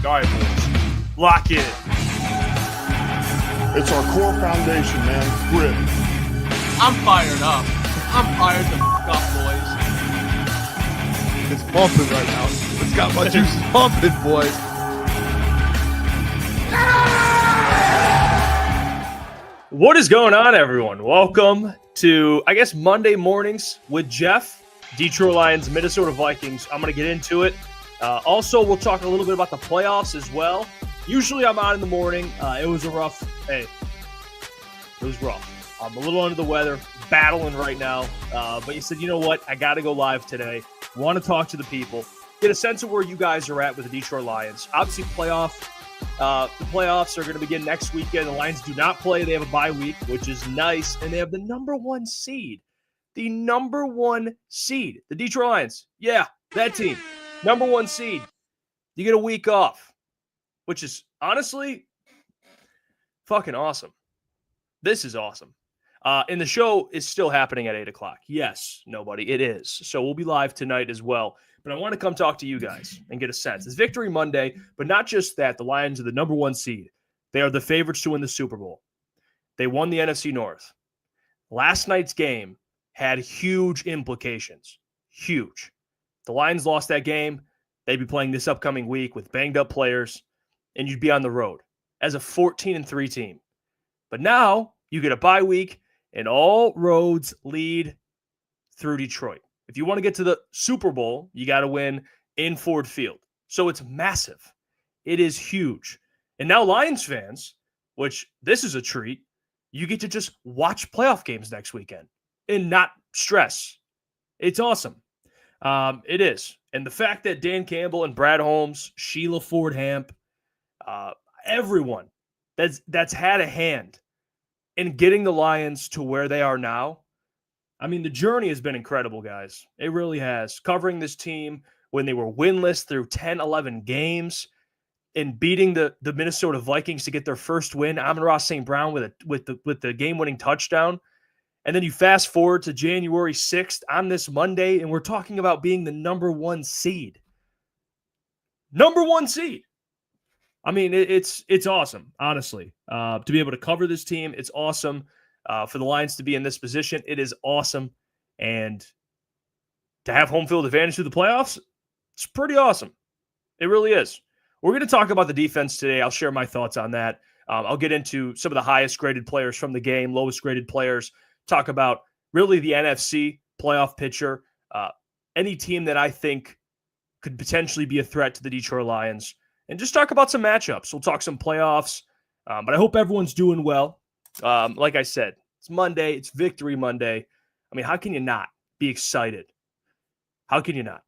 All right, boys. Lock in. It's our core foundation, man. Grit. I'm fired up. I'm fired the f*** up, boys. It's pumping right now. It's got my juices pumping, boys. What is going on, everyone? Welcome to, I guess, Monday mornings with Jeff, Detroit Lions, Minnesota Vikings. I'm going to get into it. Also, we'll talk a little bit about the playoffs as well. Usually I'm out in the morning. It was it was rough. I'm a little under the weather, battling right now. But you said, you know what? I got to go live today. Want to talk to the people, get a sense of where you guys are at with the Detroit Lions. Obviously, the playoffs are going to begin next weekend. The Lions do not play. They have a bye week, which is nice. And they have the number one seed. The number one seed. The Detroit Lions. Yeah, that team. Number one seed. You get a week off, which is honestly fucking awesome. This is awesome. And the show is still happening at 8 o'clock. Yes, nobody. It is. So we'll be live tonight as well. But I want to come talk to you guys and get a sense. It's Victory Monday, but not just that. The Lions are the number one seed. They are the favorites to win the Super Bowl. They won the NFC North. Last night's game had huge implications. Huge. The Lions lost that game. They'd be playing this upcoming week with banged-up players, and you'd be on the road as a 14-3 team. But now you get a bye week, and all roads lead through Detroit. If you want to get to the Super Bowl, you got to win in Ford Field. So it's massive. It is huge. And now Lions fans, which this is a treat, you get to just watch playoff games next weekend and not stress. It's awesome. It is. And the fact that Dan Campbell and Brad Holmes, Sheila Ford Hamp, everyone that's had a hand in getting the Lions to where they are now. I mean, the journey has been incredible, guys. It really has. Covering this team when they were winless through 10, 11 games and beating the Minnesota Vikings to get their first win. Amon-Ra St. Brown with the game-winning touchdown. And then you fast forward to January 6th on this Monday, and we're talking about being the number one seed. Number one seed. I mean, it's awesome, honestly. To be able to cover this team, it's awesome. For the Lions to be in this position, it is awesome. And to have home field advantage through the playoffs, it's pretty awesome. It really is. We're going to talk about the defense today. I'll share my thoughts on that. I'll get into some of the highest graded players from the game, lowest graded players, talk about really the NFC playoff picture, any team that I think could potentially be a threat to the Detroit Lions, and just talk about some matchups. We'll talk some playoffs, but I hope everyone's doing well. Like I said, it's Monday. It's Victory Monday. I mean, how can you not be excited? How can you not?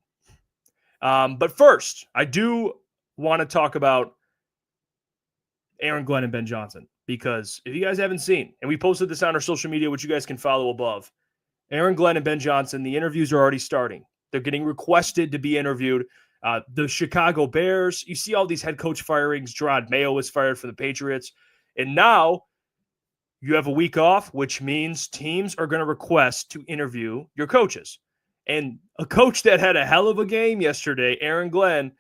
But first, I do want to talk about Aaron Glenn and Ben Johnson, because if you guys haven't seen, and we posted this on our social media, which you guys can follow above, Aaron Glenn and Ben Johnson, the interviews are already starting. They're getting requested to be interviewed. The Chicago Bears, you see all these head coach firings. Gerard Mayo was fired from the Patriots. And now you have a week off, which means teams are going to request to interview your coaches. And a coach that had a hell of a game yesterday, Aaron Glenn,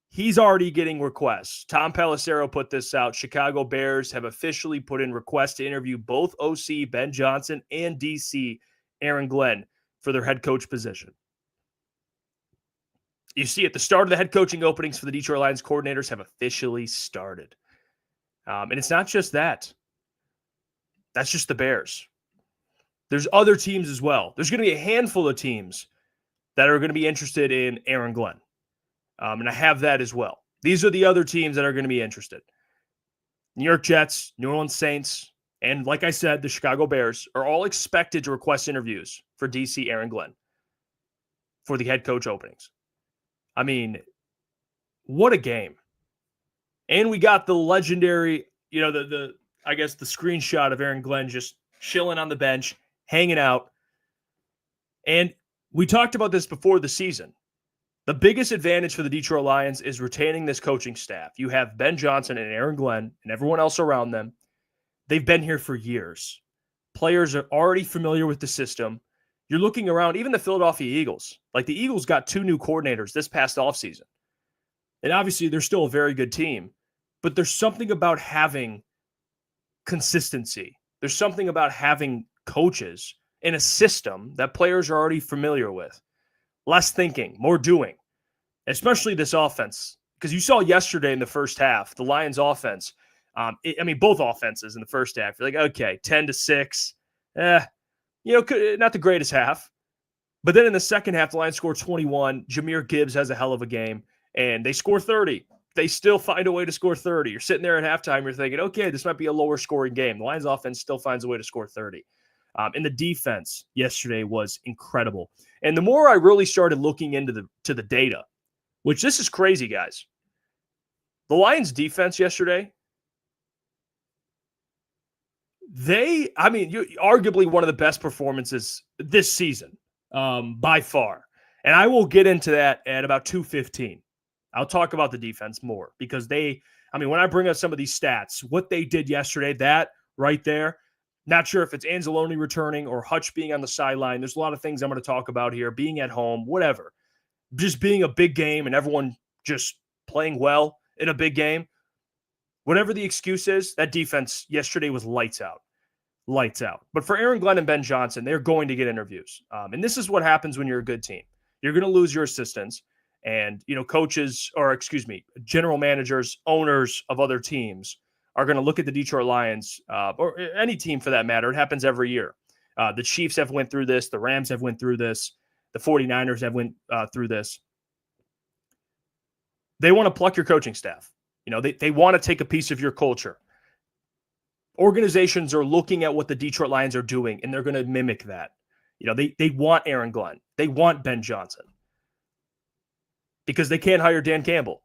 he's already getting requests. Tom Pelissero put this out. Chicago Bears have officially put in requests to interview both OC Ben Johnson and DC Aaron Glenn for their head coach position. You see at the start of the head coaching openings for the Detroit Lions, coordinators have officially started. And it's not just that. That's just the Bears. There's other teams as well. There's going to be a handful of teams that are going to be interested in Aaron Glenn. And I have that as well. These are the other teams that are going to be interested. New York Jets, New Orleans Saints, and like I said, the Chicago Bears are all expected to request interviews for DC Aaron Glenn for the head coach openings. I mean, what a game. And we got the legendary, I guess the screenshot of Aaron Glenn just chilling on the bench, hanging out. And we talked about this before the season. The biggest advantage for the Detroit Lions is retaining this coaching staff. You have Ben Johnson and Aaron Glenn and everyone else around them. They've been here for years. Players are already familiar with the system. You're looking around, even the Philadelphia Eagles. Like the Eagles got 2 new coordinators this past offseason. And obviously, they're still a very good team, but there's something about having consistency. There's something about having coaches in a system that players are already familiar with. Less thinking, more doing, especially this offense. Because you saw yesterday in the first half, the Lions offense, both offenses in the first half, you're like, okay, 10-6, not the greatest half. But then in the second half, the Lions score 21. Jahmyr Gibbs has a hell of a game, and they score 30. They still find a way to score 30. You're sitting there at halftime, you're thinking, okay, this might be a lower scoring game. The Lions offense still finds a way to score 30. And the defense yesterday was incredible. And the more I really started looking into the data, which this is crazy, guys. The Lions defense yesterday, arguably one of the best performances this season by far. And I will get into that at about 2:15. I'll talk about the defense more because when I bring up some of these stats, what they did yesterday, that right there, not sure if it's Anzalone returning or Hutch being on the sideline. There's a lot of things I'm going to talk about here, being at home, whatever. Just being a big game and everyone just playing well in a big game. Whatever the excuse is, that defense yesterday was lights out. Lights out. But for Aaron Glenn and Ben Johnson, they're going to get interviews. And this is what happens when you're a good team. You're going to lose your assistants. And, general managers, owners of other teams are going to look at the Detroit Lions, or any team for that matter. It happens every year. The Chiefs have went through this. The Rams have went through this. The 49ers have went through this. They want to pluck your coaching staff. They want to take a piece of your culture. Organizations are looking at what the Detroit Lions are doing, and they're going to mimic that. They want Aaron Glenn. They want Ben Johnson. Because they can't hire Dan Campbell.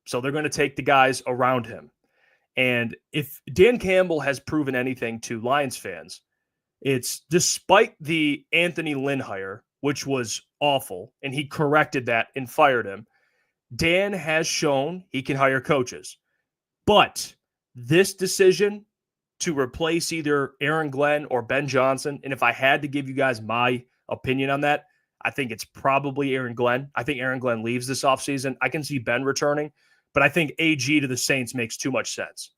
So they're going to take the guys around him. And if Dan Campbell has proven anything to Lions fans, it's despite the Anthony Lynn hire, which was awful, and he corrected that and fired him, Dan has shown he can hire coaches. But this decision to replace either Aaron Glenn or Ben Johnson, and if I had to give you guys my opinion on that, I think it's probably Aaron Glenn. I think Aaron Glenn leaves this offseason. I can see Ben returning, but I think AG to the Saints makes too much sense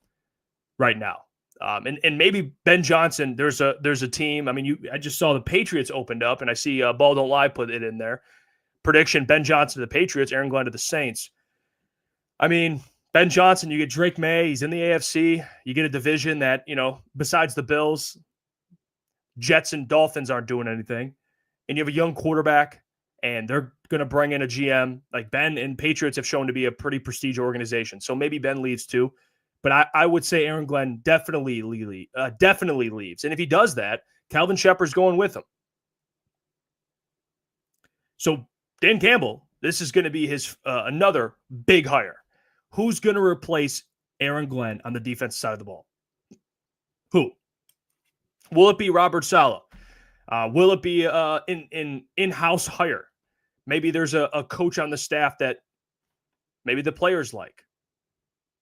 right now. And maybe Ben Johnson, there's a team. I just saw the Patriots opened up, and I see Ball Don't Lie put it in there. Prediction, Ben Johnson to the Patriots, Aaron Glenn to the Saints. Ben Johnson, you get Drake May. He's in the AFC. You get a division that, besides the Bills, Jets and Dolphins aren't doing anything. And you have a young quarterback, and they're going to bring in a GM. Like Ben and Patriots have shown to be a pretty prestigious organization. So maybe Ben leaves too. But I would say Aaron Glenn definitely leaves. And if he does that, Calvin Shepard's going with him. So Dan Campbell, this is going to be his another big hire. Who's going to replace Aaron Glenn on the defensive side of the ball? Who? Will it be Robert Saleh? Will it be an in-house hire? Maybe there's a coach on the staff that maybe the players like,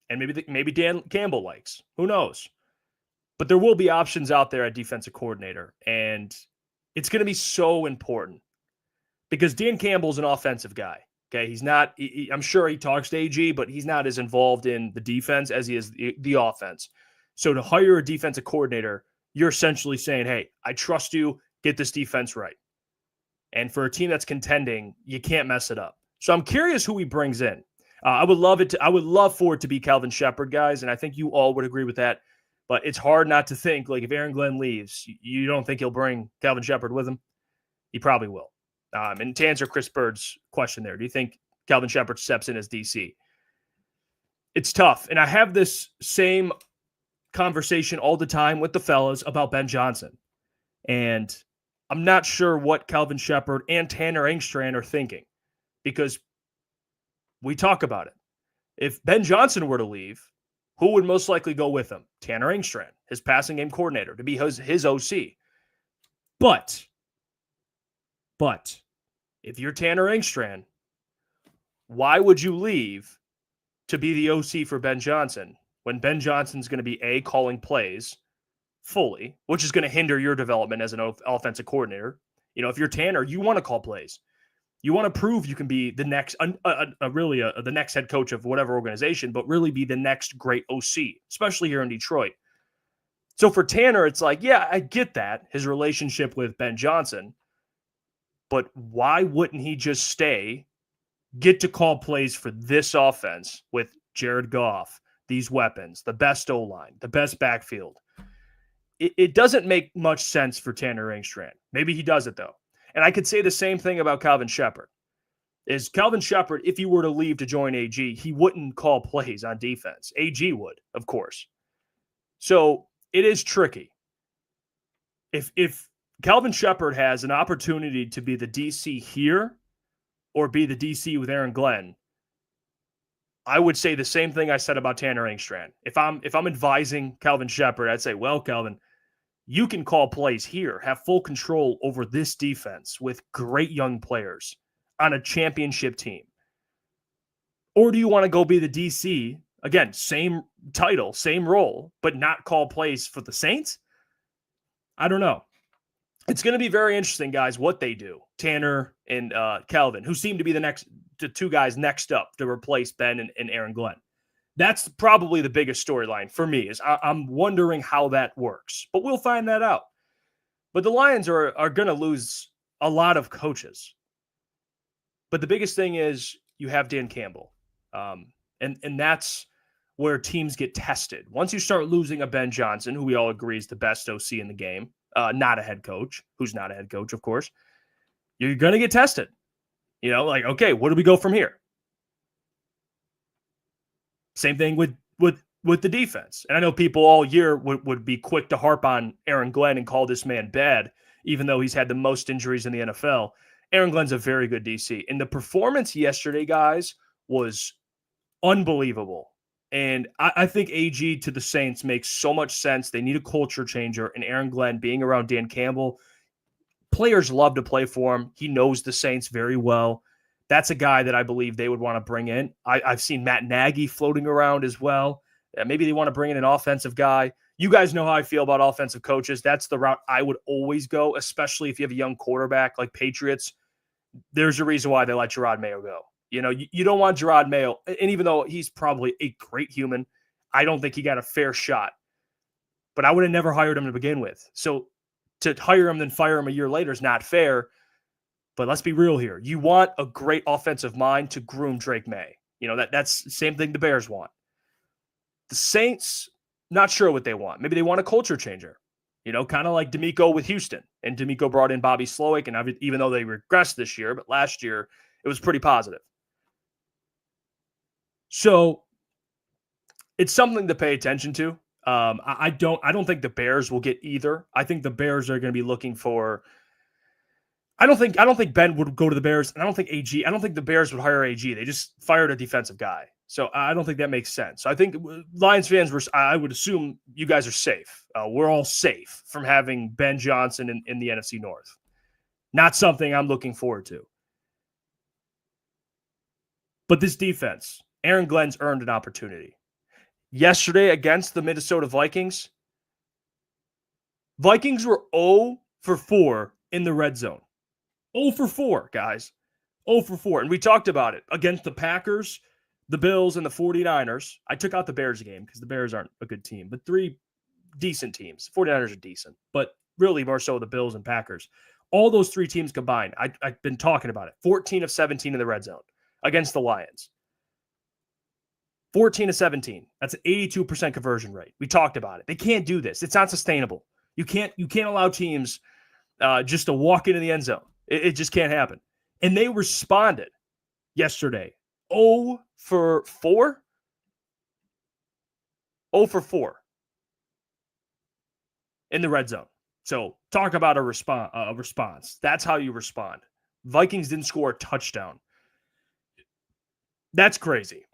and maybe Dan Campbell likes. Who knows? But there will be options out there at defensive coordinator, and it's going to be so important because Dan Campbell's an offensive guy. Okay, he's not. I'm sure he talks to AG, but he's not as involved in the defense as he is the offense. So to hire a defensive coordinator, you're essentially saying, "Hey, I trust you. Get this defense right." And for a team that's contending, you can't mess it up. So I'm curious who he brings in. I would love for it to be Calvin Shepard, guys, and I think you all would agree with that. But it's hard not to think, like, if Aaron Glenn leaves, you don't think he'll bring Calvin Shepard with him? He probably will. And to answer Chris Bird's question there, do you think Calvin Shepard steps in as DC? It's tough. And I have this same conversation all the time with the fellas about Ben Johnson. And I'm not sure what Calvin Shepard and Tanner Engstrand are thinking because we talk about it. If Ben Johnson were to leave, who would most likely go with him? Tanner Engstrand, his passing game coordinator, to be his OC. But if you're Tanner Engstrand, why would you leave to be the OC for Ben Johnson when Ben Johnson's going to be calling plays fully, which is going to hinder your development as an offensive coordinator? If you're Tanner, you want to call plays. You want to prove you can be the next, the next head coach of whatever organization, but really be the next great OC, especially here in Detroit. So for Tanner, it's like, yeah, I get that, his relationship with Ben Johnson, but why wouldn't he just stay, get to call plays for this offense with Jared Goff, these weapons, the best O-line, the best backfield? It doesn't make much sense for Tanner Engstrand. Maybe he does it, though. And I could say the same thing about Calvin Shepard. Is Calvin Shepard, if he were to leave to join AG, he wouldn't call plays on defense. AG would, of course. So it is tricky. If Calvin Shepard has an opportunity to be the DC here or be the DC with Aaron Glenn, I would say the same thing I said about Tanner Engstrand. If I'm advising Calvin Shepard, I'd say, well, Calvin, you can call plays here, have full control over this defense with great young players on a championship team. Or do you want to go be the DC, again, same title, same role, but not call plays for the Saints? I don't know. It's going to be very interesting, guys, what they do. Tanner and Calvin, who seem to be the two guys next up to replace Ben and Aaron Glenn. That's probably the biggest storyline for me, is I'm wondering how that works. But we'll find that out. But the Lions are going to lose a lot of coaches. But the biggest thing is you have Dan Campbell. And that's where teams get tested. Once you start losing a Ben Johnson, who we all agree is the best OC in the game, not a head coach, who's not a head coach, of course, you're going to get tested. You know, like, okay, where do we go from here? Same thing with the defense. And I know people all year would be quick to harp on Aaron Glenn and call this man bad, even though he's had the most injuries in the NFL. Aaron Glenn's a very good DC. And the performance yesterday, guys, was unbelievable. And I think AG to the Saints makes so much sense. They need a culture changer. And Aaron Glenn being around Dan Campbell, players love to play for him. He knows the Saints very well. That's a guy that I believe they would want to bring in. I've seen Matt Nagy floating around as well. Maybe they want to bring in an offensive guy. You guys know how I feel about offensive coaches. That's the route I would always go, especially if you have a young quarterback like Patriots. There's a reason why they let Gerard Mayo go. You know, you don't want Gerard Mayo. And even though he's probably a great human, I don't think he got a fair shot. But I would have never hired him to begin with. So to hire him then fire him a year later is not fair. But let's be real here. You want a great offensive mind to groom Drake May. You know, that's the same thing the Bears want. The Saints, not sure what they want. Maybe they want a culture changer. You know, kind of like D'Amico with Houston. And D'Amico brought in Bobby Slowick, and even though they regressed this year, but last year it was pretty positive. So it's something to pay attention to. I don't think the Bears will get either. I think the Bears are going to be looking for. I don't think Ben would go to the Bears, and I don't think the Bears would hire AG. They just fired a defensive guy. So I don't think that makes sense. So I think Lions fans I would assume you guys are safe. We're all safe from having Ben Johnson in the NFC North. Not something I'm looking forward to. But this defense, Aaron Glenn's earned an opportunity. Yesterday against the Minnesota Vikings were 0 for 4 in the red zone. 0 for 4, guys. 0 for 4. And we talked about it against the Packers, the Bills, and the 49ers. I took out the Bears game because the Bears aren't a good team, but 3 decent teams. 49ers are decent, but really more so the Bills and Packers. All those 3 teams combined, I've been talking about it. 14 of 17 in the red zone against the Lions. 14 of 17. That's an 82% conversion rate. We talked about it. They can't do this. It's not sustainable. You can't allow teams just to walk into the end zone. It just can't happen. And they responded yesterday. 0 for 4? 0 for 4 in the red zone. So talk about a response. That's how you respond. Vikings didn't score a touchdown. That's crazy.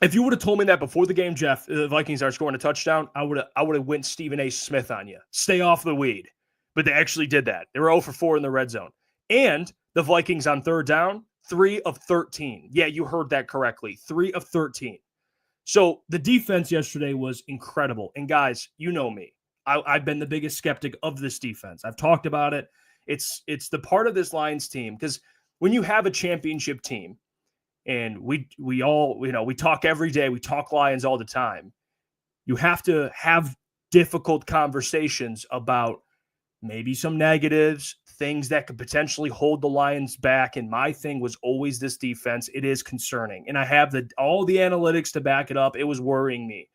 If you would have told me that before the game, Jeff, the Vikings aren't scoring a touchdown, I would have went Stephen A. Smith on you. Stay off the weed. But they actually did that. They were 0 for 4 in the red zone. And the Vikings on third down, 3 of 13. Yeah, you heard that correctly. 3 of 13. So the defense yesterday was incredible. And guys, you know me. I've been the biggest skeptic of this defense. I've talked about it. It's the part of this Lions team because when you have a championship team, and we all, we talk every day, we talk Lions all the time, you have to have difficult conversations about maybe some negatives, things that could potentially hold the Lions back. And my thing was always this defense. It is concerning. And I have all the analytics to back it up. It was worrying me.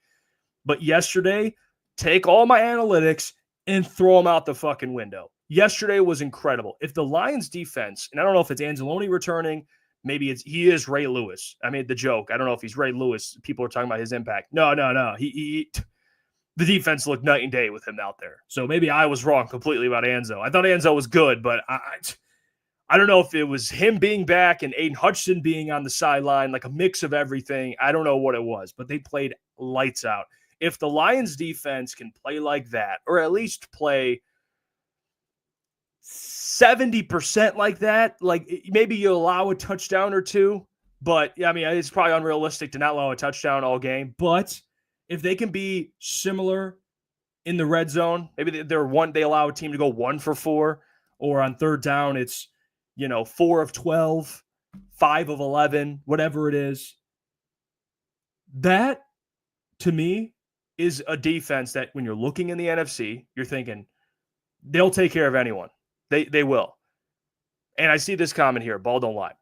But yesterday, take all my analytics and throw them out the fucking window. Yesterday was incredible. If the Lions defense, and I don't know if it's Anzalone returning, maybe he is Ray Lewis. I made the joke. I don't know if he's Ray Lewis. People are talking about his impact. No. The defense looked night and day with him out there. So maybe I was wrong completely about Anzo. I thought Anzo was good, but I don't know if it was him being back and Aiden Hutchinson being on the sideline, like a mix of everything. I don't know what it was, but they played lights out. If the Lions defense can play like that, or at least play 70% like that, like maybe you allow a touchdown or two, but I mean, it's probably unrealistic to not allow a touchdown all game, but if they can be similar in the red zone, maybe they allow a team to go 1 for 4, or on third down, it's, 4 of 12, 5 of 11, whatever it is. That, to me, is a defense that when you're looking in the NFC, you're thinking they'll take care of anyone. They will. And I see this comment here, ball don't lie.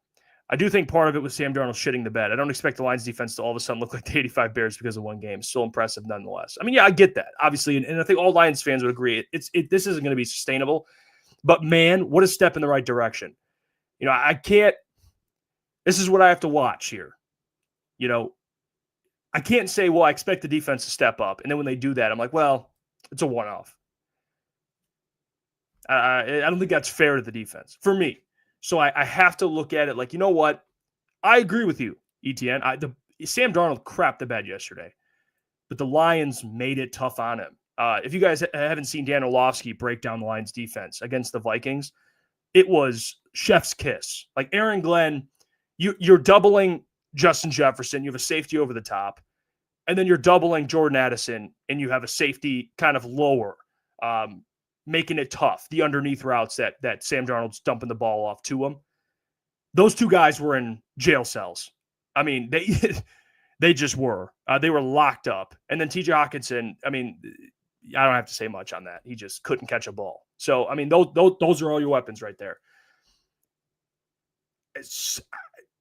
I do think part of it was Sam Darnold shitting the bed. I don't expect the Lions defense to all of a sudden look like the 85 Bears because of one game. Still impressive nonetheless. I mean, yeah, I get that, obviously, and I think all Lions fans would agree. This isn't going to be sustainable. But, man, what a step in the right direction. I can't – this is what I have to watch here. I can't say, well, I expect the defense to step up. And then when they do that, I'm like, well, it's a one-off. I don't think that's fair to the defense for me. So I have to look at it like, you know what? I agree with you, ETN. Sam Darnold crapped the bed yesterday, but the Lions made it tough on him. If you guys haven't seen Dan Orlovsky break down the Lions defense against the Vikings, it was chef's kiss. Like Aaron Glenn, you're doubling Justin Jefferson. You have a safety over the top, and then you're doubling Jordan Addison, and you have a safety kind of lower, making it tough, the underneath routes that Sam Darnold's dumping the ball off to him. Those two guys were in jail cells. I mean, they just were. They were locked up. And then TJ Hawkinson, I mean, I don't have to say much on that. He just couldn't catch a ball. So, I mean, those are all your weapons right there.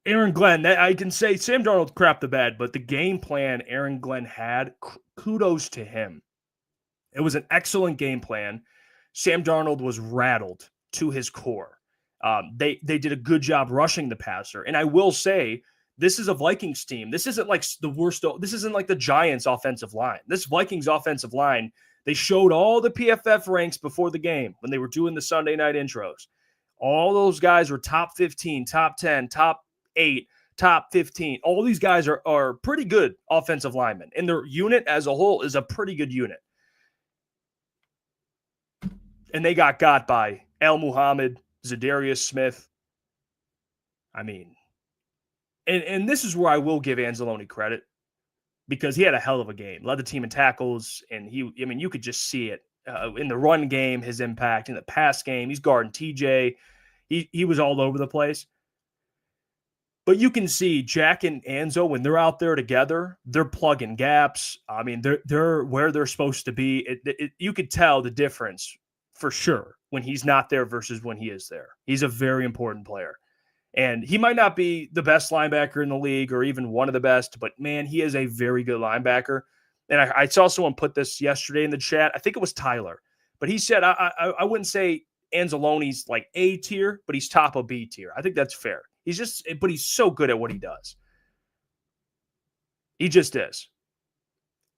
Aaron Glenn, I can say Sam Darnold crapped the bed, but the game plan Aaron Glenn had, kudos to him. It was an excellent game plan. Sam Darnold was rattled to his core. They did a good job rushing the passer. And I will say, this is a Vikings team. This isn't like the worst. This isn't like the Giants offensive line. This Vikings offensive line, they showed all the PFF ranks before the game when they were doing the Sunday night intros. All those guys were top 15, top 10, top 8, top 15. All these guys are pretty good offensive linemen. And their unit as a whole is a pretty good unit. And they got by Al Muhammad, Zadarius Smith. I mean, and this is where I will give Anzalone credit because he had a hell of a game. Led the team in tackles, and you could just see it in the run game, his impact, in the pass game. He's guarding TJ. He was all over the place. But you can see Jack and Anzo, when they're out there together, they're plugging gaps. I mean, they're where they're supposed to be. You could tell the difference for sure when he's not there versus when he is there. He's a very important player. And he might not be the best linebacker in the league or even one of the best, but man, he is a very good linebacker. And I saw someone put this yesterday in the chat. I think it was Tyler, but he said, I wouldn't say Anzalone's like A tier, but he's top of B tier. I think that's fair. But he's so good at what he does. He just is.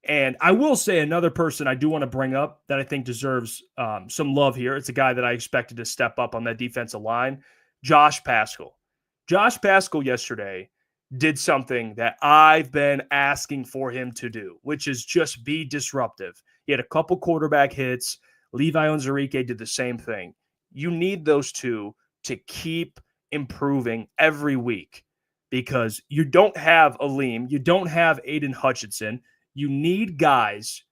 And I will say another person I do want to bring up that I think deserves some love here. It's a guy that I expected to step up on that defensive line, Josh Paschal. Josh Paschal yesterday did something that I've been asking for him to do, which is just be disruptive. He had a couple quarterback hits. Levi Onwuzurike did the same thing. You need those two to keep improving every week because you don't have Aleem. You don't have Aiden Hutchinson. You need guys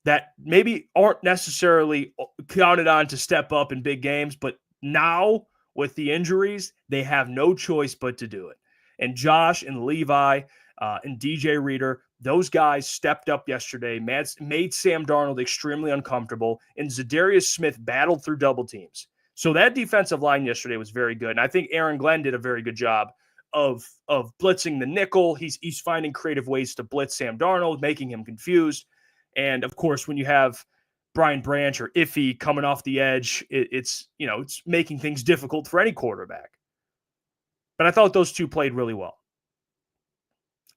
that maybe aren't necessarily counted on to step up in big games, but now With the injuries, they have no choice but to do it. And Josh and Levi and DJ Reader, those guys stepped up yesterday, made Sam Darnold extremely uncomfortable, and Zadarius Smith battled through double teams. So that defensive line yesterday was very good. And I think Aaron Glenn did a very good job of blitzing the nickel. He's finding creative ways to blitz Sam Darnold, making him confused. And, of course, when you have Brian Branch or Iffy coming off the edge, it's making things difficult for any quarterback. But I thought those two played really well.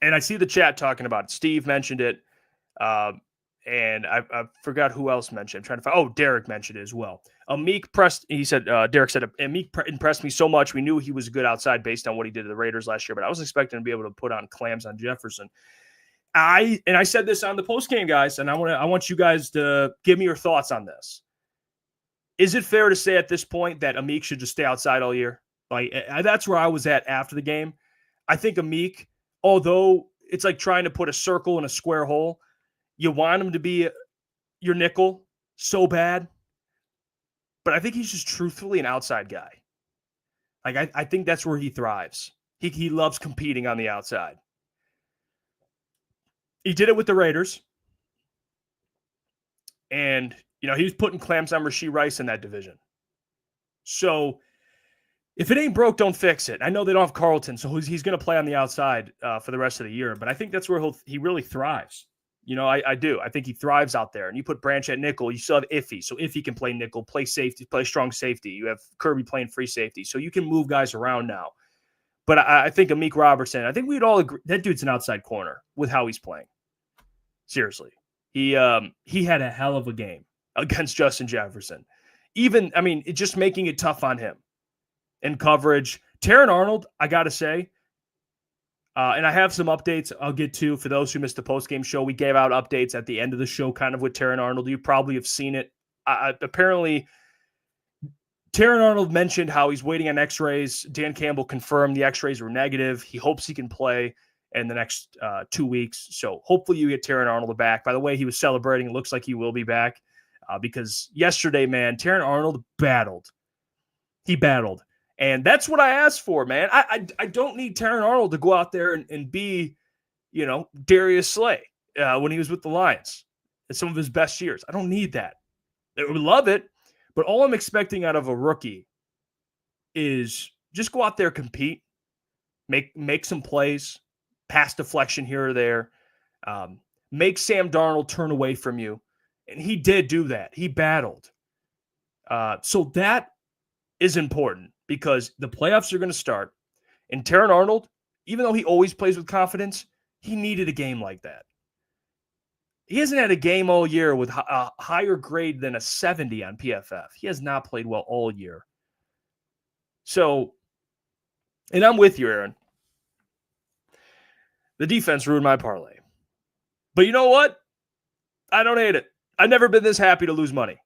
And I see the chat talking about it. Steve mentioned it. And I forgot who else mentioned. I'm trying to find. Oh, Derek mentioned it as well. Derek said, Amik impressed me so much. We knew he was good outside based on what he did to the Raiders last year, but I was expecting to be able to put on clams on Jefferson. I said this on the postgame, guys, and I want you guys to give me your thoughts on this. Is it fair to say at this point that Amik should just stay outside all year? Like, that's where I was at after the game. I think Amik, although it's like trying to put a circle in a square hole, you want him to be your nickel so bad. But I think he's just truthfully an outside guy. Like, I think that's where he thrives. He loves competing on the outside. He did it with the Raiders. And, he was putting clams on Rashee Rice in that division. So if it ain't broke, don't fix it. I know they don't have Carlton, so he's going to play on the outside for the rest of the year. But I think that's where he really thrives. I do. I think he thrives out there. And you put Branch at nickel, you still have Iffy. So Iffy can play nickel, play safety, play strong safety. You have Kirby playing free safety. So you can move guys around now. But I think Amik Robertson, I think we'd all agree that dude's an outside corner with how he's playing. Seriously. He had a hell of a game against Justin Jefferson. It's just making it tough on him. In coverage, Taron Arnold, I got to say, and I have some updates I'll get to for those who missed the postgame show. We gave out updates at the end of the show kind of with Taron Arnold. You probably have seen it. Apparently, Taron Arnold mentioned how he's waiting on x-rays. Dan Campbell confirmed the x-rays were negative. He hopes he can play in the next 2 weeks. So hopefully you get Taron Arnold back. By the way, he was celebrating. It looks like he will be back because yesterday, man, Taron Arnold battled. He battled. And that's what I asked for, man. I don't need Taron Arnold to go out there and be, Darius Slay when he was with the Lions in some of his best years. I don't need that. I would love it, but all I'm expecting out of a rookie is just go out there, compete, make some plays, pass deflection here or there, make Sam Darnold turn away from you. And he did do that. He battled. So that is important. Because the playoffs are going to start. And Taron Arnold, even though he always plays with confidence, he needed a game like that. He hasn't had a game all year with a higher grade than a 70 on PFF. He has not played well all year. So, and I'm with you, Aaron. The defense ruined my parlay. But you know what? I don't hate it. I've never been this happy to lose money.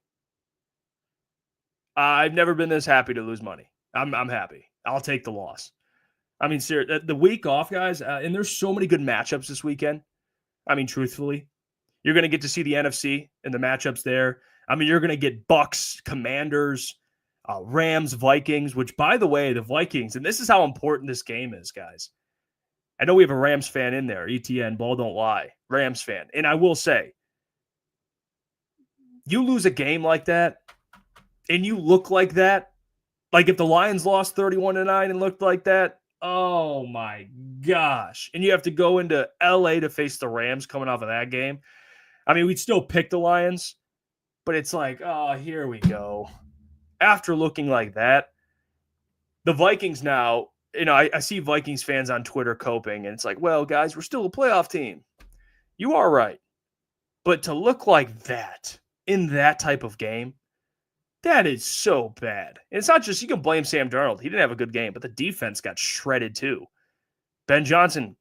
I've never been this happy to lose money. I'm happy. I'll take the loss. Seriously, the week off, guys, and there's so many good matchups this weekend. Truthfully, you're going to get to see the NFC and the matchups there. You're going to get Bucks, Commanders, Rams, Vikings, which, by the way, the Vikings, and this is how important this game is, guys. I know we have a Rams fan in there, ETN, ball don't lie, Rams fan. And I will say, you lose a game like that, and you look like that, like if the Lions lost 31-9 and looked like that, oh my gosh. And you have to go into LA to face the Rams coming off of that game. We'd still pick the Lions, but it's like, oh, here we go. After looking like that, the Vikings now, I see Vikings fans on Twitter coping, and it's like, well, guys, we're still a playoff team. You are right. But to look like that in that type of game, that is so bad. And it's not just, you can blame Sam Darnold. He didn't have a good game, but the defense got shredded too. Ben Johnson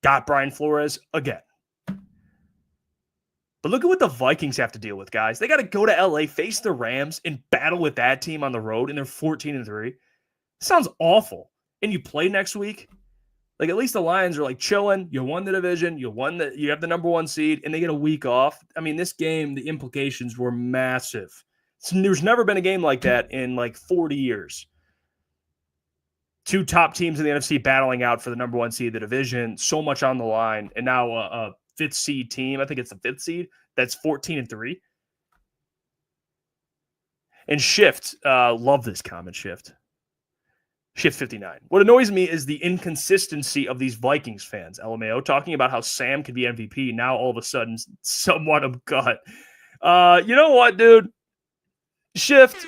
got Brian Flores again. But look at what the Vikings have to deal with, guys. They got to go to LA, face the Rams, and battle with that team on the road, and they're 14-3. It sounds awful. And you play next week. Like, at least the Lions are like chilling. You won the division. You have the number 1 seed, and they get a week off. This game, the implications were massive. There's never been a game like that in like 40 years. Two top teams in the NFC battling out for the number 1 seed of the division. So much on the line. And now a 5th seed team, I think it's the 5th seed, that's 14-3. And Shift, love this comment, Shift. Shift 59. What annoys me is the inconsistency of these Vikings fans. LMAO talking about how Sam could be MVP. Now all of a sudden, somewhat of gut. You know what, dude? Shift.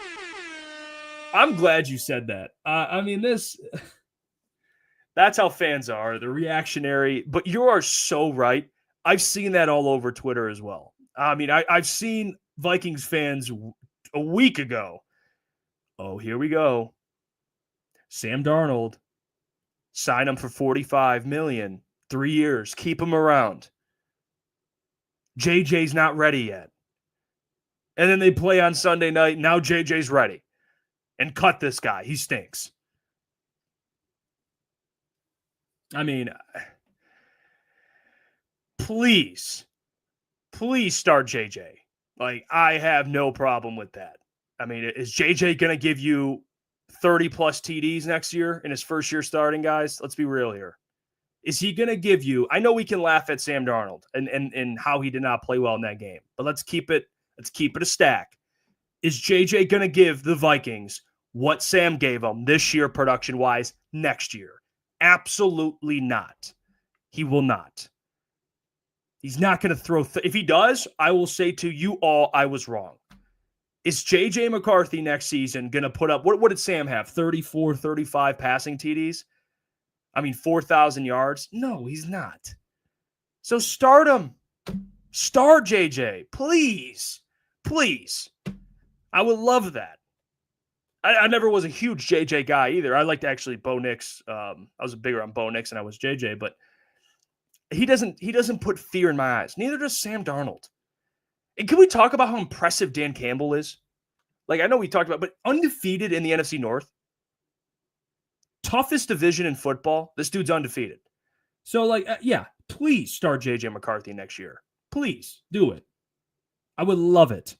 I'm glad you said that. I mean, that's how fans are. They're reactionary, but you are so right. I've seen that all over Twitter as well. I mean, I've seen Vikings fans a week ago. Oh, here we go. Sam Darnold, sign him for $45 million, 3 years, keep him around. JJ's not ready yet. And then they play on Sunday night. Now JJ's ready. And cut this guy. He stinks. I mean, please start JJ. Like, I have no problem with that. I mean, is JJ going to give you 30-plus TDs next year in his first year starting, guys? Let's be real here. Is he going to give you – I know we can laugh at Sam Darnold and how he did not play well in that game, but let's keep it a stack. Is JJ going to give the Vikings what Sam gave them this year production-wise next year? Absolutely not. He will not. He's not going to throw – if he does, I will say to you all, I was wrong. Is J.J. McCarthy next season going to put up – what did Sam have, 34, 35 passing TDs? I mean, 4,000 yards? No, he's not. So start him. Start J.J. Please. Please. I would love that. I never was a huge J.J. guy either. I liked actually Bo Nix. I was bigger on Bo Nix than I was J.J., but he doesn't put fear in my eyes. Neither does Sam Darnold. And can we talk about how impressive Dan Campbell is? Like, I know we talked about, but undefeated in the NFC North. Toughest division in football. This dude's undefeated. So, like, yeah, please start J.J. McCarthy next year. Please do it. I would love it.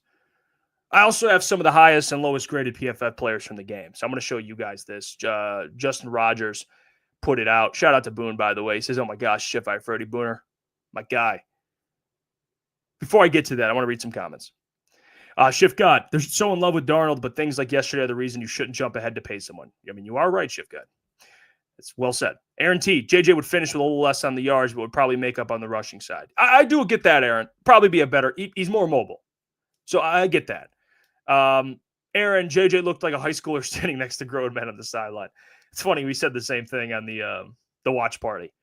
I also have some of the highest and lowest graded PFF players from the game. So I'm going to show you guys this. Justin Rogers put it out. Shout out to Boone, by the way. He says, oh my gosh, Jeff Iafrate, Booner, my guy. Before I get to that, I want to read some comments. Shift God, they're so in love with Darnold, but things like yesterday are the reason you shouldn't jump ahead to pay someone. I mean, you are right, Shift God. It's well said. Aaron T, JJ would finish with a little less on the yards, but would probably make up on the rushing side. I do get that, Aaron. Probably be a better, he's more mobile. So I get that. Aaron, JJ looked like a high schooler standing next to grown men on the sideline. It's funny, we said the same thing on the watch party.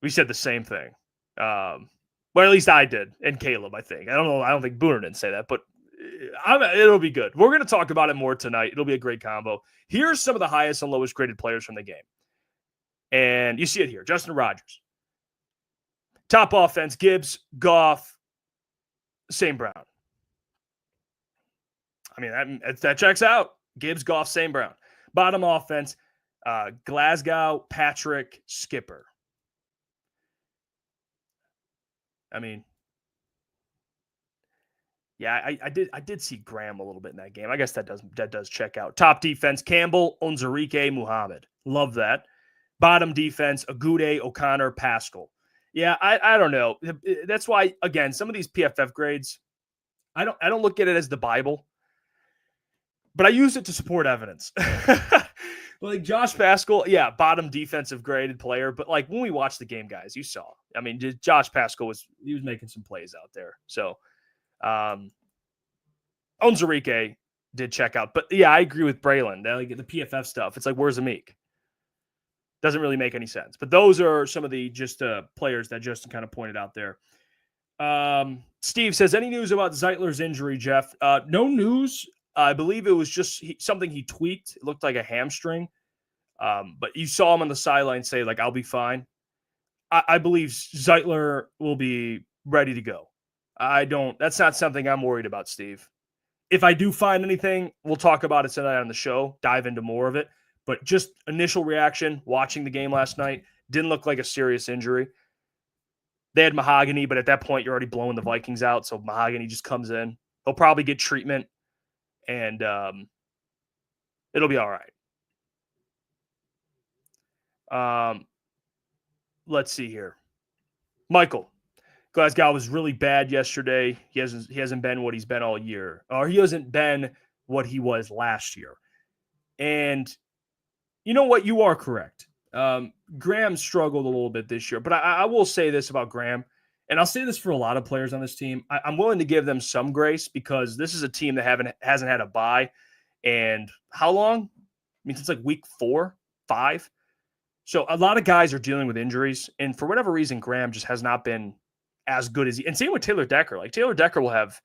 We said the same thing. Well, at least I did, and Caleb, I think. I don't know. I don't think Booner didn't say that, but it'll be good. We're going to talk about it more tonight. It'll be a great combo. Here's some of the highest and lowest graded players from the game. And you see it here. Justin Rogers. Top offense, Gibbs, Goff, St. Brown. I mean, that checks out. Gibbs, Goff, St. Brown. Bottom offense, Glasgow, Patrick, Skipper. I mean, yeah, I did see Graham a little bit in that game. I guess that does check out. Top defense, Campbell, Onwuzurike, Muhammad. Love that. Bottom defense, Agude, O'Connor, Pascal. Yeah, I don't know. That's why, again, some of these PFF grades, I don't look at it as the Bible, but I use it to support evidence. Like Josh Pascal, yeah, bottom defensive graded player. But like when we watched the game, guys, you saw. I mean, Josh Pascal was making some plays out there. So Onwuzurike did check out. But yeah, I agree with Braylon. Like the PFF stuff, it's like, where's Amik? Doesn't really make any sense. But those are some of the just players that Justin kind of pointed out there. Steve says, any news about Zeitler's injury, Jeff? No news. I believe it was just something he tweaked. It looked like a hamstring. But you saw him on the sideline say, like, I'll be fine. I believe Zeitler will be ready to go. That's not something I'm worried about, Steve. If I do find anything, we'll talk about it tonight on the show, dive into more of it. But just initial reaction, watching the game last night, didn't look like a serious injury. They had Mahogany, but at that point, you're already blowing the Vikings out. So Mahogany just comes in. He'll probably get treatment. And it'll be all right. Let's see here. Michael, Glasgow was really bad yesterday. He hasn't been what he's been all year, or he hasn't been what he was last year. And you know what? You are correct. Graham struggled a little bit this year, but I will say this about Graham, and I'll say this for a lot of players on this team. I'm willing to give them some grace because this is a team that hasn't had a bye. And how long? I mean, since like week 4, 5. So a lot of guys are dealing with injuries, and for whatever reason, Graham just has not been as good as he. And same with Taylor Decker. Like Taylor Decker will have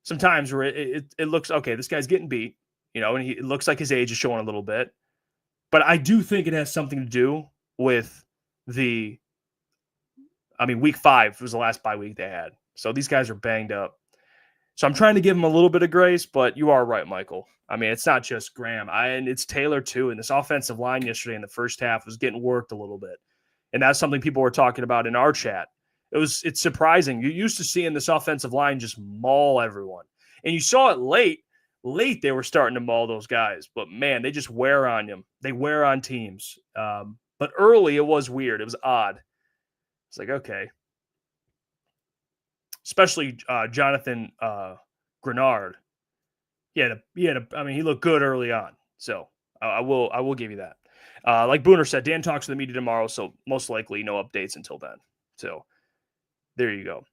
some times where it looks okay. This guy's getting beat, and it looks like his age is showing a little bit. But I do think it has something to do with week 5 was the last bye week they had. So these guys are banged up. So I'm trying to give them a little bit of grace, but you are right, Michael. I mean, it's not just Graham. And it's Taylor, too. And this offensive line yesterday in the first half was getting worked a little bit. And that's something people were talking about in our chat. It's surprising. You're used to seeing this offensive line just maul everyone. And you saw it late. Late, they were starting to maul those guys. But, man, they just wear on them. They wear on teams. But early, it was weird. It was odd. It's like, okay. Especially Jonathan Grenard. He looked good early on. So I will give you that. Like Booner said, Dan talks to the media tomorrow, so most likely no updates until then. So there you go.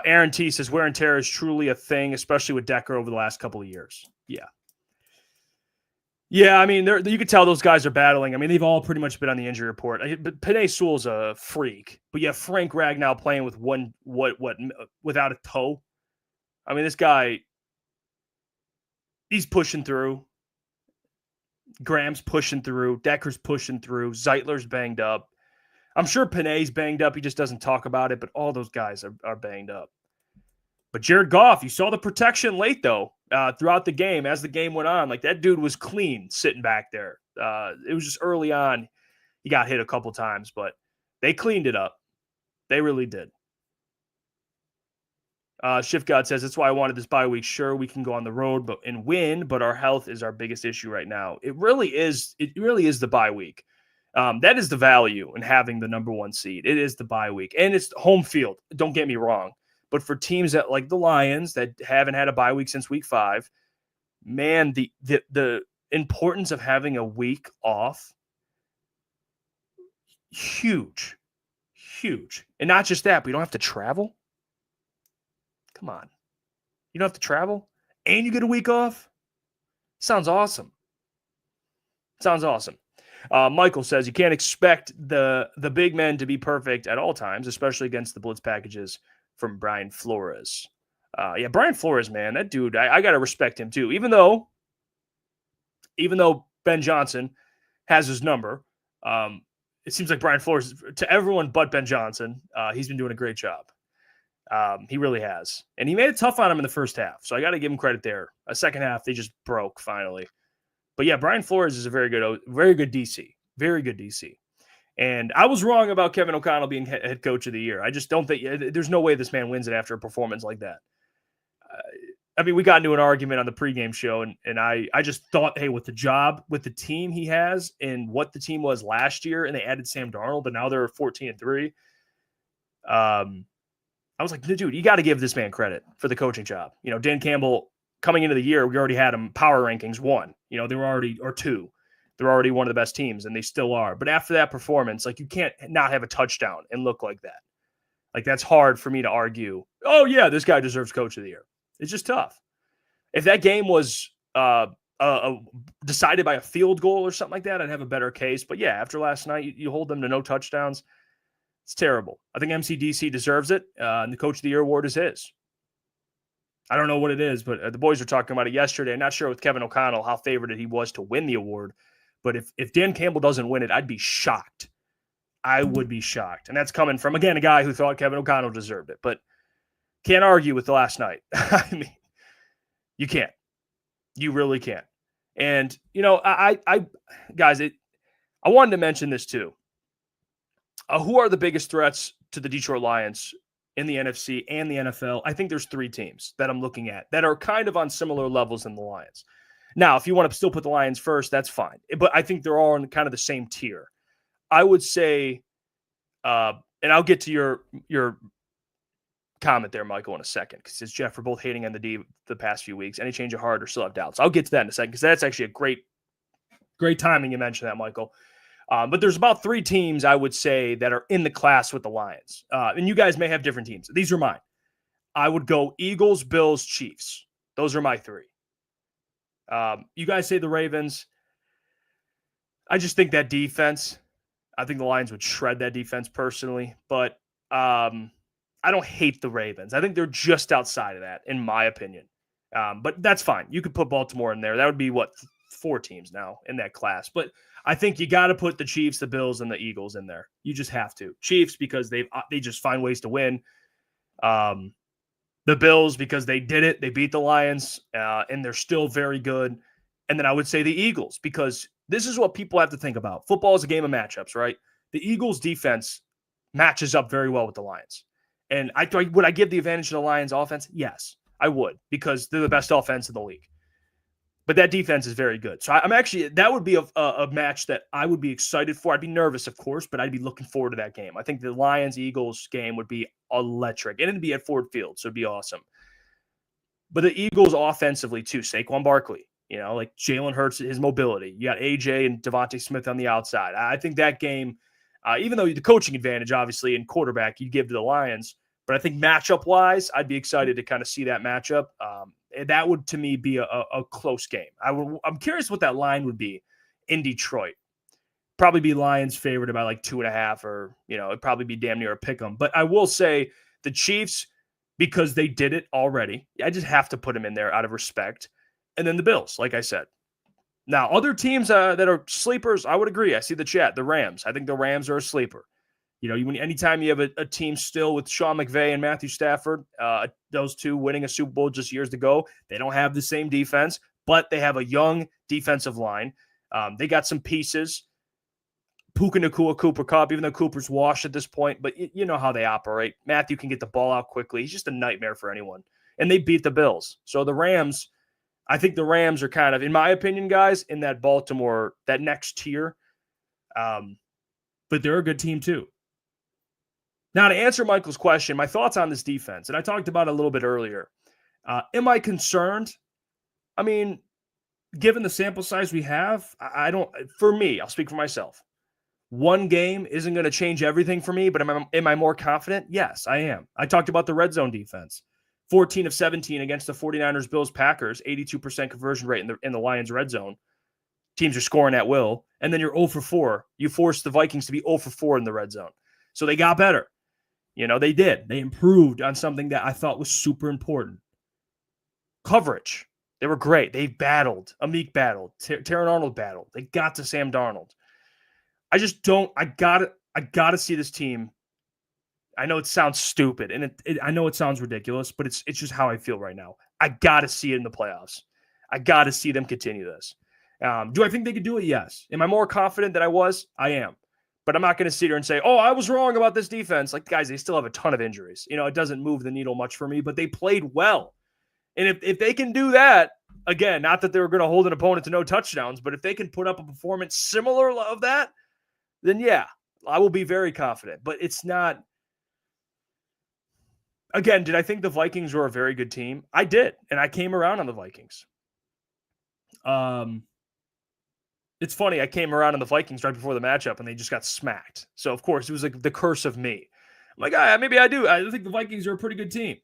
Aaron T says wear and tear is truly a thing, especially with Decker over the last couple of years. Yeah. Yeah, I mean, you could tell those guys are battling. I mean, they've all pretty much been on the injury report. But Penei Sewell's a freak. But you have Frank Ragnow playing with without a toe. I mean, this guy, he's pushing through. Graham's pushing through. Decker's pushing through. Zeitler's banged up. I'm sure Penei's banged up. He just doesn't talk about it. But all those guys are banged up. But Jared Goff, you saw the protection late, though, throughout the game. As the game went on, like that dude was clean sitting back there. It was just early on. He got hit a couple times, but they cleaned it up. They really did. Shift God says, that's why I wanted this bye week. Sure, we can go on the road and win, but our health is our biggest issue right now. It really is the bye week. That is the value in having the number 1 seed. It is the bye week. And it's home field. Don't get me wrong. But for teams that like the Lions that haven't had a bye week since week 5, man, the importance of having a week off, huge. And not just that, but you don't have to travel. Come on. You don't have to travel and you get a week off. Sounds awesome. Michael says you can't expect the big men to be perfect at all times, especially against the blitz packages from Brian Flores. Brian Flores, man, that dude, I got to respect him too. Even though Ben Johnson has his number, it seems like Brian Flores, to everyone but Ben Johnson, he's been doing a great job. He really has. And he made it tough on him in the first half, so I got to give him credit there. A second half, they just broke finally. But yeah, Brian Flores is a very good DC. Very good DC. And I was wrong about Kevin O'Connell being head coach of the year. I just don't think there's no way this man wins it after a performance like that. We got into an argument on the pregame show, and I just thought, hey, with the team he has and what the team was last year, and they added Sam Darnold, and now they're 14-3. I was like, dude, you got to give this man credit for the coaching job. Dan Campbell coming into the year, we already had him power rankings 1. They were already, or 2. They're already one of the best teams, and they still are. But after that performance, like you can't not have a touchdown and look like that. Like that's hard for me to argue. Oh yeah, this guy deserves coach of the year. It's just tough. If that game was decided by a field goal or something like that, I'd have a better case. But yeah, after last night, you hold them to no touchdowns. It's terrible. I think MCDC deserves it, and the coach of the year award is his. I don't know what it is, but the boys were talking about it yesterday. I'm not sure with Kevin O'Connell how favored he was to win the award. But if Dan Campbell doesn't win it, I'd be shocked. I would be shocked. And that's coming from, again, a guy who thought Kevin O'Connell deserved it. But can't argue with the last night. I mean, you can't. You really can't. And, guys, I wanted to mention this too. Who are the biggest threats to the Detroit Lions in the NFC and the NFL? I think there's 3 teams that I'm looking at that are kind of on similar levels than the Lions. Now, if you want to still put the Lions first, that's fine. But I think they're all in kind of the same tier. I would say, and I'll get to your comment there, Michael, in a second, because it's Jeff, we're both hating on the D the past few weeks. Any change of heart or still have doubts? I'll get to that in a second, because that's actually a great timing you mentioned that, Michael. But there's about 3 teams I would say that are in the class with the Lions. And you guys may have different teams. These are mine. I would go Eagles, Bills, Chiefs. Those are my 3. You guys say the Ravens. I just think that defense, I think the Lions would shred that defense personally. But I don't hate the Ravens. I think they're just outside of that, in my opinion. But that's fine. You could put Baltimore in there. That would be, 4 teams now in that class. But I think you got to put the Chiefs, the Bills, and the Eagles in there. You just have to. Chiefs, because they just find ways to win. The Bills, because they did it. They beat the Lions, and they're still very good. And then I would say the Eagles, because this is what people have to think about. Football is a game of matchups, right? The Eagles' defense matches up very well with the Lions. And would I give the advantage to the Lions' offense? Yes, I would, because they're the best offense in the league. But that defense is very good. So that would be a match that I would be excited for. I'd be nervous, of course, but I'd be looking forward to that game. I think the Lions-Eagles game would be electric. And it'd be at Ford Field, so it'd be awesome. But the Eagles offensively, too, Saquon Barkley, like Jalen Hurts, his mobility. You got AJ and Devontae Smith on the outside. I think that game, even though the coaching advantage, obviously, in quarterback, you give to the Lions, but I think matchup-wise, I'd be excited to kind of see that matchup. That would, to me, be a close game. I'm curious what that line would be in Detroit. Probably be Lions favored by 2.5, or, it'd probably be damn near a pick 'em. But I will say the Chiefs, because they did it already, I just have to put them in there out of respect. And then the Bills, like I said. Now, other teams that are sleepers, I would agree. I see the chat, the Rams. I think the Rams are a sleeper. Anytime you have a team still with Sean McVay and Matthew Stafford, those two winning a Super Bowl just years ago, they don't have the same defense, but they have a young defensive line. They got some pieces. Puka Nacua, Cooper Kupp, even though Cooper's washed at this point, but you know how they operate. Matthew can get the ball out quickly. He's just a nightmare for anyone. And they beat the Bills. So the Rams, I think the Rams are kind of, in my opinion, guys, in that Baltimore, that next tier. But they're a good team too. Now, to answer Michael's question, my thoughts on this defense, and I talked about it a little bit earlier. Am I concerned? I mean, given the sample size we have, I don't, for me, I'll speak for myself. One game isn't going to change everything for me, but am I more confident? Yes, I am. I talked about the red zone defense. 14 of 17 against the 49ers, Bills, Packers, 82% conversion rate in the Lions red zone. Teams are scoring at will. And then you're 0 for 4. You forced the Vikings to be 0 for 4 in the red zone. So they got better. They did. They improved on something that I thought was super important. Coverage. They were great. They battled. Amik battled. Taron Arnold battled. They got to Sam Darnold. I just don't. I gotta see this team. I know it sounds stupid, and I know it sounds ridiculous, but it's just how I feel right now. I gotta see it in the playoffs. I gotta see them continue this. Do I think they could do it? Yes. Am I more confident than I was? I am. But I'm not going to sit here and say, I was wrong about this defense. Guys, they still have a ton of injuries. It doesn't move the needle much for me, but they played well. And if they can do that, again, not that they were going to hold an opponent to no touchdowns, but if they can put up a performance similar of that, then yeah, I will be very confident. But it's not. Again, did I think the Vikings were a very good team? I did, and I came around on the Vikings. It's funny, I came around on the Vikings right before the matchup, and they just got smacked. So, of course, it was like the curse of me. I'm like, maybe I do. I think the Vikings are a pretty good team.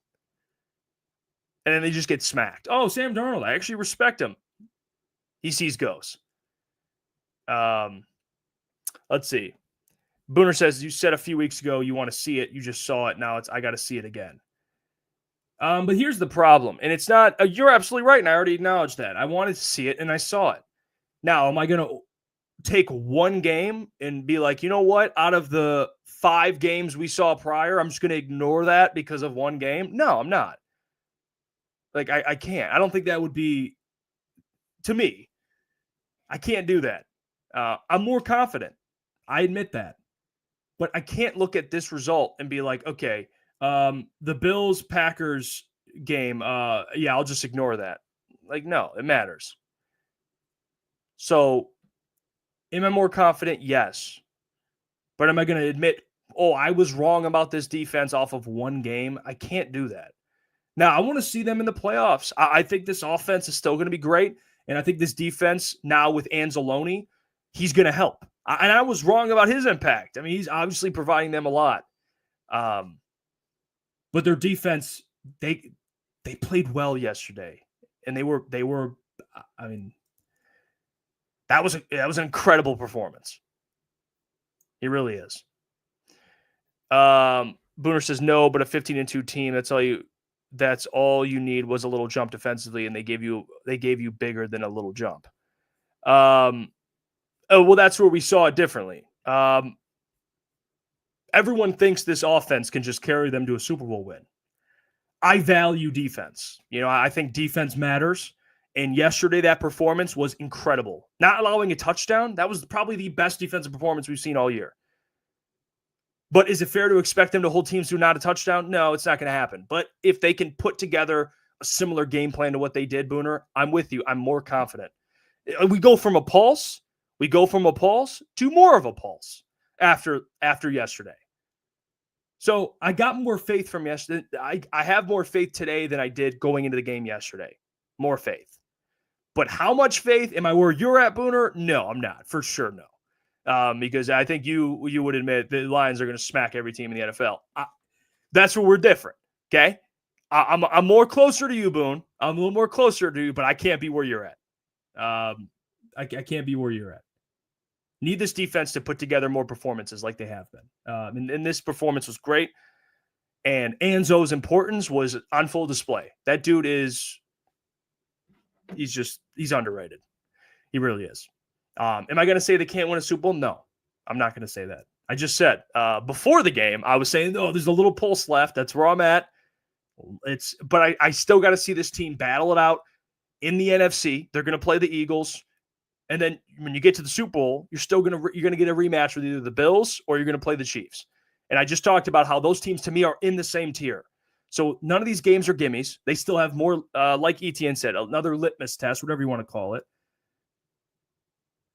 And then they just get smacked. Oh, Sam Darnold, I actually respect him. He sees ghosts. Let's see. Booner says, you said a few weeks ago you want to see it. You just saw it. Now I got to see it again. But here's the problem. And it's not, you're absolutely right, and I already acknowledged that. I wanted to see it, and I saw it. Now, am I going to take one game and be like, you know what? Out of the 5 games we saw prior, I'm just going to ignore that because of one game? No, I'm not. I can't. I don't think that would be, to me, I can't do that. I'm more confident. I admit that. But I can't look at this result and be like, okay, the Bills-Packers game, I'll just ignore that. No, it matters. So, am I more confident? Yes. But am I going to admit, oh, I was wrong about this defense off of one game? I can't do that. Now, I want to see them in the playoffs. I think this offense is still going to be great. And I think this defense now with Anzalone, he's going to help. And I was wrong about his impact. I mean, he's obviously providing them a lot. But their defense, they played well yesterday. And they were I mean, that was an incredible performance. It really is. Booner says no, but a 15-2 team, that's all you need was a little jump defensively, and they gave you bigger than a little jump. Well, that's where we saw it differently. Everyone thinks this offense can just carry them to a Super Bowl win. I value defense. I think defense matters. And yesterday, that performance was incredible. Not allowing a touchdown, that was probably the best defensive performance we've seen all year. But is it fair to expect them to hold teams to not a touchdown? No, it's not going to happen. But if they can put together a similar game plan to what they did, Booner, I'm with you. I'm more confident. We go from a pulse to more of a pulse after yesterday. So I got more faith from yesterday. I have more faith today than I did going into the game yesterday. More faith. But how much faith? Am I where you're at, Booner? No, I'm not. For sure, no. Because I think you would admit the Lions are going to smack every team in the NFL. That's where we're different, okay? I'm more closer to you, Boone. I'm a little more closer to you, but I can't be where you're at. I can't be where you're at. Need this defense to put together more performances like they have been. And this performance was great. And Anzo's importance was on full display. That dude he's underrated. He really is. Am I going to say they can't win a Super Bowl? No, I'm not going to say that. I just said before the game, I was saying, oh, there's a little pulse left. That's where I'm at. But I still got to see this team battle it out in the NFC. They're going to play the Eagles. And then when you get to the Super Bowl, you're going to get a rematch with either the Bills or you're going to play the Chiefs. And I just talked about how those teams to me are in the same tier. So none of these games are gimmies. They still have more, like Etienne said, another litmus test, whatever you want to call it.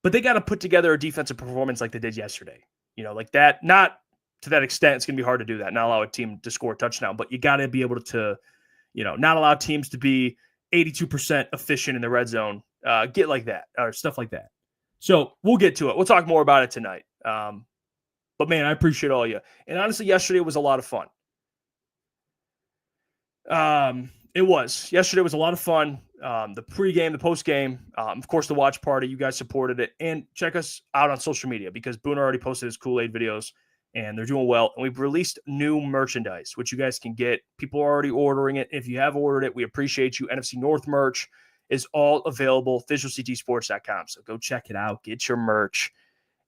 But they got to put together a defensive performance like they did yesterday. Like that. Not to that extent, it's going to be hard to do that. Not allow a team to score a touchdown, but you got to be able to, not allow teams to be 82% efficient in the red zone. Get like that or stuff like that. So we'll get to it. We'll talk more about it tonight. But man, I appreciate all you. And honestly, yesterday was a lot of fun. It was. Yesterday was a lot of fun. The pregame, the postgame, of course, the watch party. You guys supported it. And check us out on social media because Booner already posted his Kool-Aid videos, and they're doing well. And we've released new merchandise, which you guys can get. People are already ordering it. If you have ordered it, we appreciate you. NFC North merch is all available, visualctsports.com. So go check it out. Get your merch,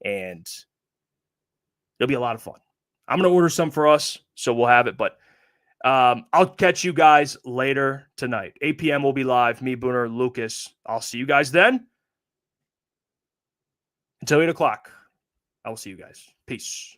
and it'll be a lot of fun. I'm going to order some for us, so we'll have it. But I'll catch you guys later tonight. 8 p.m. will be live. Me, Booner, Lucas. I'll see you guys then. Until 8 o'clock, I will see you guys. Peace.